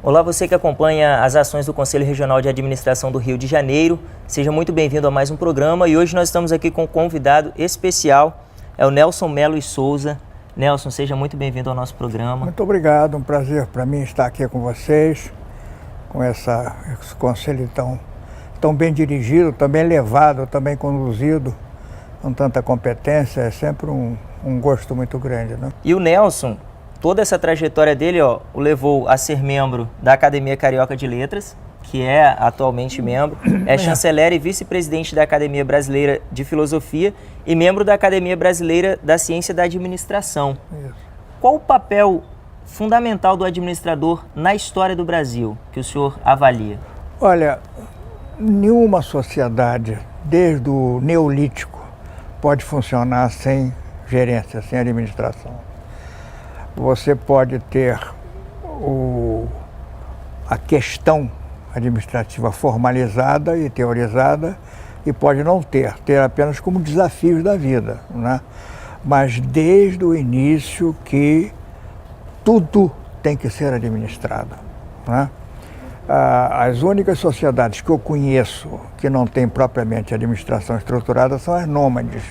Olá, você que acompanha as ações do Conselho Regional de Administração do Rio de Janeiro. Seja muito bem-vindo a mais um programa e hoje nós estamos aqui com um convidado especial, é o Nelson Melo e Souza. Nelson, seja muito bem-vindo ao nosso programa. Muito obrigado, um prazer para mim estar aqui com vocês, com esse conselho tão bem dirigido, tão bem levado, tão bem conduzido, com tanta competência, é sempre um gosto muito grande, né? E o Nelson, toda essa trajetória dele, o levou a ser membro da Academia Carioca de Letras, que é atualmente membro, é chanceler e vice-presidente da Academia Brasileira de Filosofia e membro da Academia Brasileira da Ciência da Administração. Isso. Qual o papel fundamental do administrador na história do Brasil, que o senhor avalia? Olha, nenhuma sociedade, desde o Neolítico, pode funcionar sem gerência, sem administração. Você pode ter a questão administrativa formalizada e teorizada e pode não ter apenas como desafios da vida, né? Mas desde o início que tudo tem que ser administrado, né? As únicas sociedades que eu conheço que não têm propriamente administração estruturada são as nômades,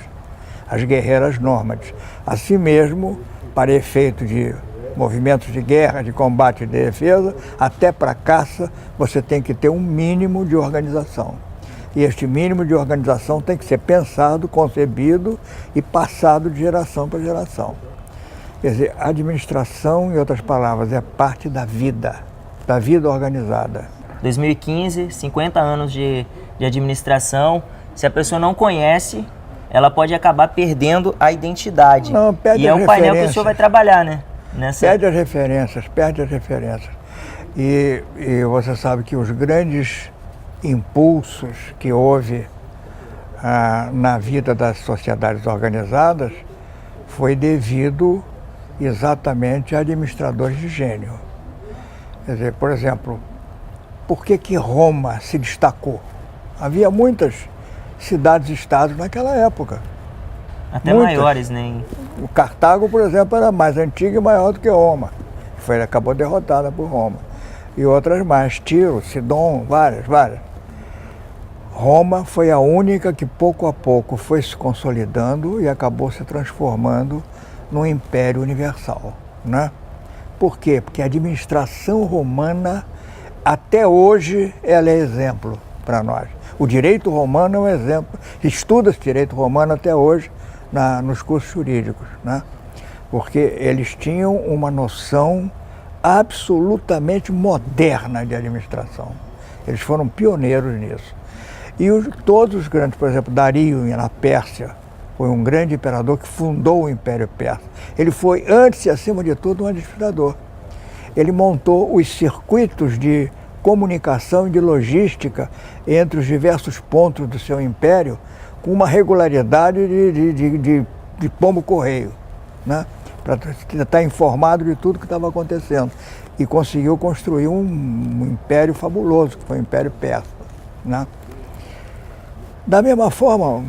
as guerreiras nômades. Assim mesmo, para efeito de movimentos de guerra, de combate e de defesa, até para caça, você tem que ter um mínimo de organização. E este mínimo de organização tem que ser pensado, concebido e passado de geração para geração. Quer dizer, a administração, em outras palavras, é parte da vida organizada. 2015, 50 anos de administração. Se a pessoa não conhece, ela pode acabar perdendo a identidade. Não, perde e é um painel que o senhor vai trabalhar, né? Perde as referências. E você sabe que os grandes impulsos que houve na vida das sociedades organizadas foi devido exatamente a administradores de gênio. Quer dizer, por exemplo, por que Roma se destacou? Havia muitas cidades-estados naquela época. Até muitas. Maiores, né? O Cartago, por exemplo, era mais antiga e maior do que Roma. Acabou derrotada por Roma. E outras mais, Tiro, Sidom, várias. Roma foi a única que pouco a pouco foi se consolidando e acabou se transformando num império universal, né? Por quê? Porque a administração romana, até hoje, ela é exemplo para nós. O direito romano é um exemplo. Estuda-se direito romano até hoje nos cursos jurídicos, né? Porque eles tinham uma noção absolutamente moderna de administração. Eles foram pioneiros nisso. E todos os grandes, por exemplo, Dario na Pérsia, foi um grande imperador que fundou o Império Persa. Ele foi, antes e acima de tudo, um administrador. Ele montou os circuitos de comunicação e de logística entre os diversos pontos do seu império com uma regularidade de pombo-correio, né? Para estar informado de tudo que estava acontecendo. E conseguiu construir um império fabuloso, que foi o Império Persa, né? Da mesma forma,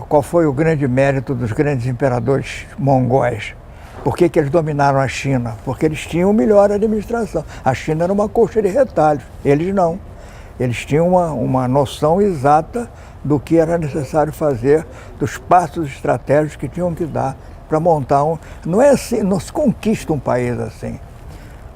qual foi o grande mérito dos grandes imperadores mongóis? Por que eles dominaram a China? Porque eles tinham melhor administração. A China era uma coxa de retalhos, eles não. Eles tinham uma noção exata do que era necessário fazer, dos passos estratégicos que tinham que dar para montar Não é assim, não se conquista um país assim.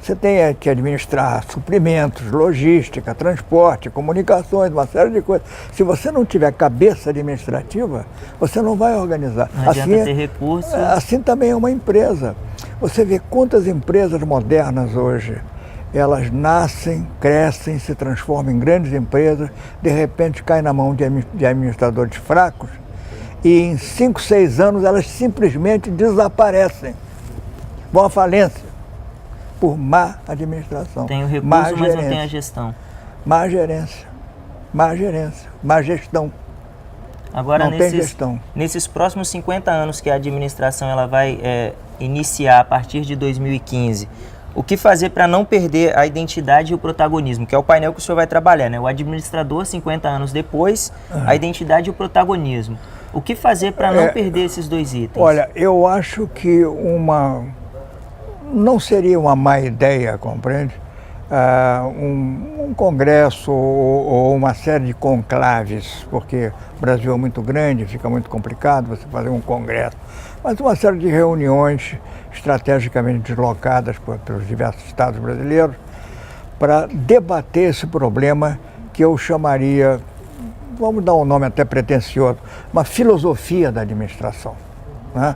Você tem que administrar suprimentos, logística, transporte, comunicações, uma série de coisas. Se você não tiver cabeça administrativa, você não vai organizar. Não adianta ter recursos. Assim também é uma empresa. Você vê quantas empresas modernas hoje, elas nascem, crescem, se transformam em grandes empresas, de repente caem na mão de administradores fracos e em 5, 6 anos elas simplesmente desaparecem, vão à falência. Por má administração. Tem o recurso, mas não tem a gestão. Má gerência, má gestão. Agora, não tem gestão. Nesses próximos 50 anos que a administração ela vai iniciar a partir de 2015, o que fazer para não perder a identidade e o protagonismo, que é o painel que o senhor vai trabalhar, né? O administrador, 50 anos depois, a identidade e o protagonismo. O que fazer para não perder esses dois itens? Olha, eu acho que não seria uma má ideia, compreende? um congresso ou uma série de conclaves, porque o Brasil é muito grande, fica muito complicado você fazer um congresso, mas uma série de reuniões estrategicamente deslocadas pelos diversos estados brasileiros para debater esse problema que eu chamaria, vamos dar um nome até pretensioso, uma filosofia da administração, né?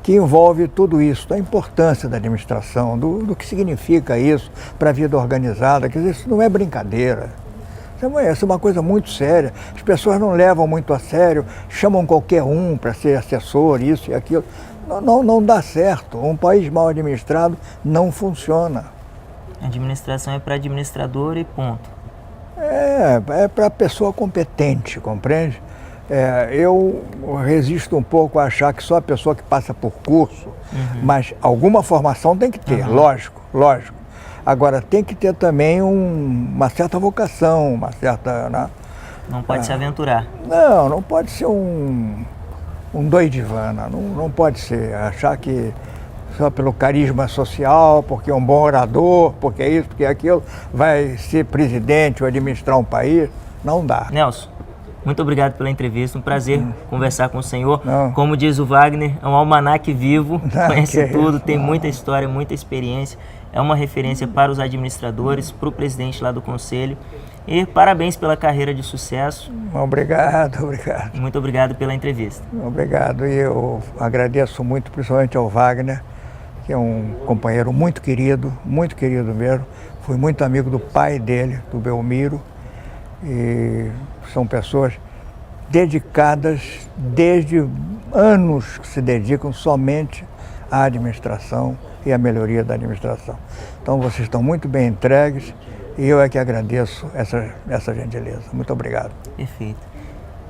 Que envolve tudo isso, da importância da administração, do que significa isso para a vida organizada. Quer dizer, isso não é brincadeira. Isso é uma coisa muito séria. As pessoas não levam muito a sério, chamam qualquer um para ser assessor, isso e aquilo. Não dá certo. Um país mal administrado não funciona. A administração é para administrador e ponto. É para pessoa competente, compreende? Eu resisto um pouco a achar que só a pessoa que passa por curso, mas alguma formação tem que ter, lógico. Agora, tem que ter também uma certa vocação, uma certa... Né? Não pode se aventurar. Não pode ser um doidivana, não pode ser. Achar que só pelo carisma social, porque é um bom orador, porque é isso, porque é aquilo, vai ser presidente ou administrar um país, não dá. Nelson, muito obrigado pela entrevista, um prazer conversar com o senhor. Não. Como diz o Wagner, é um almanaque vivo, conhece tudo, isso? tem muita história, muita experiência, é uma referência para os administradores, para o presidente lá do conselho. E parabéns pela carreira de sucesso. Obrigado. Muito obrigado pela entrevista. Obrigado, e eu agradeço muito, principalmente ao Wagner, que é um companheiro muito querido mesmo. Fui muito amigo do pai dele, do Belmiro, e são pessoas dedicadas, desde anos que se dedicam somente à administração e à melhoria da administração. Então vocês estão muito bem entregues e eu é que agradeço essa gentileza. Muito obrigado. Perfeito.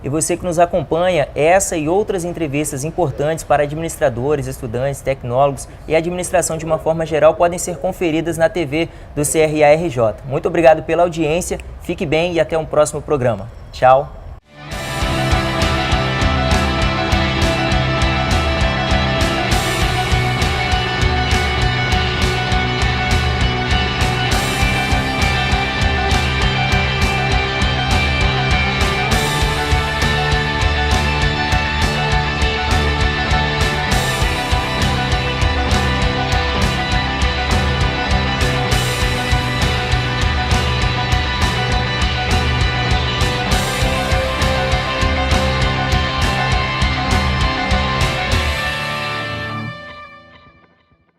E você que nos acompanha, essa e outras entrevistas importantes para administradores, estudantes, tecnólogos e administração de uma forma geral podem ser conferidas na TV do CRA-RJ. Muito obrigado pela audiência, fique bem e até um próximo programa. Tchau!